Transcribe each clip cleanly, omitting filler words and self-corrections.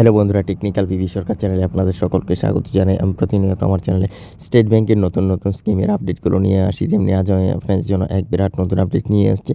Hello বন্ধুরা, technical PV সরকার চ্যানেলে আপনাদের সকলকে স্বাগত জানাই। আমি প্রতিনিয়ত আমার চ্যানেলে স্টেট ব্যাংকের নতুন নতুন স্কিমের আপডেটগুলো নিয়ে আসি। যেমনি আজ আমি আপনাদের জন্য এক বিরাট নতুন আপডেট নিয়ে আসছি।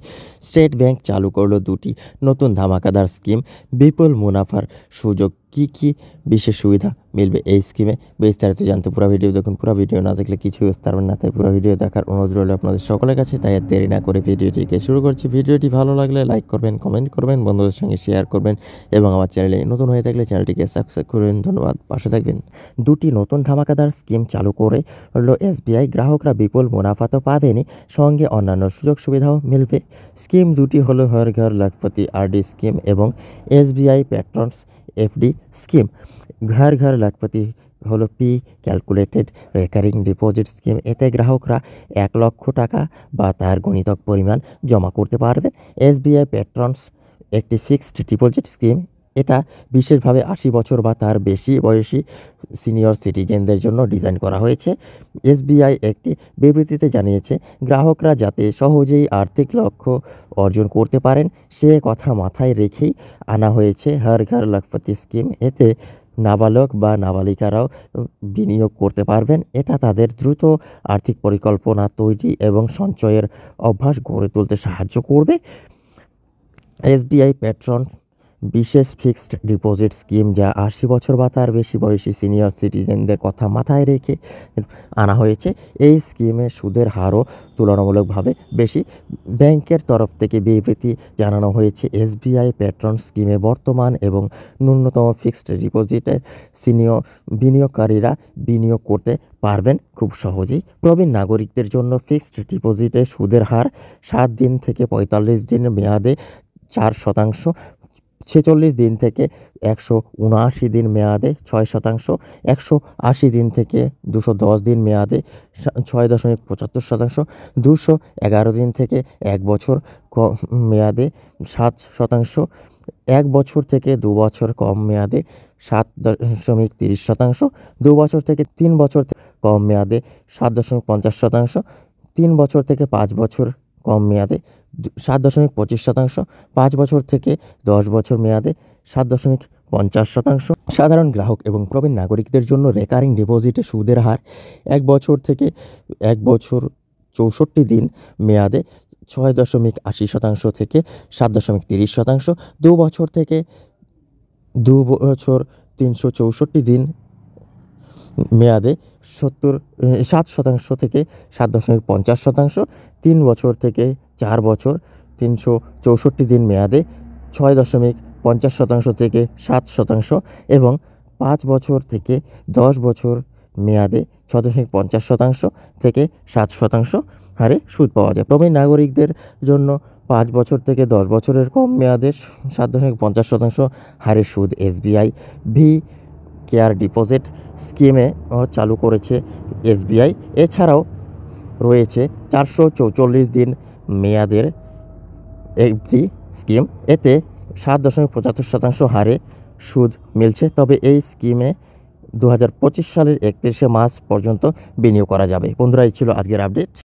স্টেট ব্যাংক চালু করলো দুটি নতুন ধামাকাদার স্কিম। বিপুল মুনাফার সুযোগ, কি কি বিশেষ সুবিধা মিলবে এই স্কিমে, বিস্তারিত জানতে পুরো ভিডিও দেখুন। পুরো ভিডিও না দেখলে কিছু বুঝতে পারবেন না, তাই পুরো ভিডিও দেখার অনুরোধ রইল আপনাদের সকলের কাছে। তাই আর দেরি না করে ভিডিওটিকে শুরু করছি। ভিডিওটি ভালো লাগলে লাইক করবেন, কমেন্ট করবেন, বন্ধুদের সঙ্গে শেয়ার করবেন এবং আমার চ্যানেলে নতুন হয়ে থাকলে চ্যানেলটিকে সাবস্ক্রাইব করবেন। ধন্যবাদ, পাশে থাকবেন। দুটি নতুন ধামাকাদার স্কিম চালু করে হলো এসবিআই। গ্রাহকরা বিপুল মুনাফা তো পাবেনই, সঙ্গে অন্যান্য সুযোগ সুবিধাও মিলবে। স্কিম দুটি হলো হর ঘর লাখপতি আরডি স্কিম এবং এসবিআই প্যাট্রনস এফডি স্কিম। ঘর ঘর লাখপতি হলো P calculated recurring deposit scheme. এতে গ্রাহকরা 1,00,000 টাকা বা তার গণিতক পরিমাণ জমা করতে পারবেন। এসবিআই প্যাট্রনস একটি ফিক্সড ডিপোজিট স্কিম। এটা বিশেষভাবে 80 বছর বা তার বেশি বয়সী সিনিয়র সিটিজেনদের জন্য ডিজাইন করা হয়েছে। এসবিআই একটি বিবৃতিতে জানিয়েছে, গ্রাহকরা যাতে সহজেই আর্থিক লক্ষ্য অর্জন করতে পারেন সে কথা মাথায় রেখেই আনা হয়েছে হর ঘর লাখপতি স্কিম। এতে নাবালক বা নাবালিকারাও বিনিয়োগ করতে পারবেন। এটা তাদের দ্রুত আর্থিক পরিকল্পনা তৈরি এবং সঞ্চয়ের অভ্যাস গড়ে তুলতে সাহায্য করবে। এসবিআই প্যাট্রন বিশেষ ফিক্সড ডিপোজিট স্কিম, যা 80 বছর বা তার বেশি বয়সী সিনিয়র সিটিজেনদের কথা মাথায় রেখে আনা হয়েছে। এই স্কিমে সুদের হারও তুলনামূলকভাবে বেশি। ব্যাংকের তরফ থেকে বিবৃতি জানানো হয়েছে, এসবিআই প্যাট্রন স্কিমে বর্তমান এবং ন্যূনতম ফিক্সড ডিপোজিটের সিনিয়র বিনিয়োগকারীরা বিনিয়োগ করতে পারবেন খুব সহজেই। প্রবীণ নাগরিকদের জন্য ফিক্সড ডিপোজিটে সুদের হার 7 দিন থেকে 45 দিন মেয়াদে 4%, 46 দিন থেকে 179 দিন মেয়াদে 6%, 180 দিন থেকে 210 দিন মেয়াদে 6.75%, 211 দিন থেকে 1 বছর মেয়াদে 7%, 1 বছর থেকে 2 বছর কম মেয়াদে 7.30%, 2 বছর থেকে 3 বছর কম মেয়াদে 7.50%, 3 বছর থেকে 5 বছর কম মেয়াদে 7.25%, 5 বছর থেকে 10 বছর মেয়াদে 7.50%। সাধারণ গ্রাহক এবং প্রবীণ নাগরিকদের জন্য রেকারিং ডিপোজিটে সুদের হার 1 বছর থেকে 1 বছর 64 দিন মেয়াদে 6.80% থেকে 7.30%, 2 বছর থেকে 2 বছর 364 দিন মেয়াদে 7% থেকে 7.50%, 3 বছর থেকে 4 বছর 364 দিন মেয়াদে 6.50% থেকে 7% এবং 5 বছর থেকে 10 বছর মেয়াদে 6.50% থেকে 7% হারে সুদ পাওয়া যায়। প্রবীণ নাগরিকদের জন্য 5 বছর থেকে 10 বছরের কম মেয়াদে 7.50% হারে সুদ এসবিআই ভি কেয়ার ডিপোজিট স্কিমে চালু করেছে এসবিআই। এছাড়াও রয়েছে 444 দিন মেয়াদের একটি স্কিম। এতে 7.75% হারে সুদ মিলছে। তবে এই স্কিমে 2025 সালের 31শে মার্চ পর্যন্ত বিনিয়োগ করা যাবে। বন্ধুরা, এই ছিল আজকের আপডেট।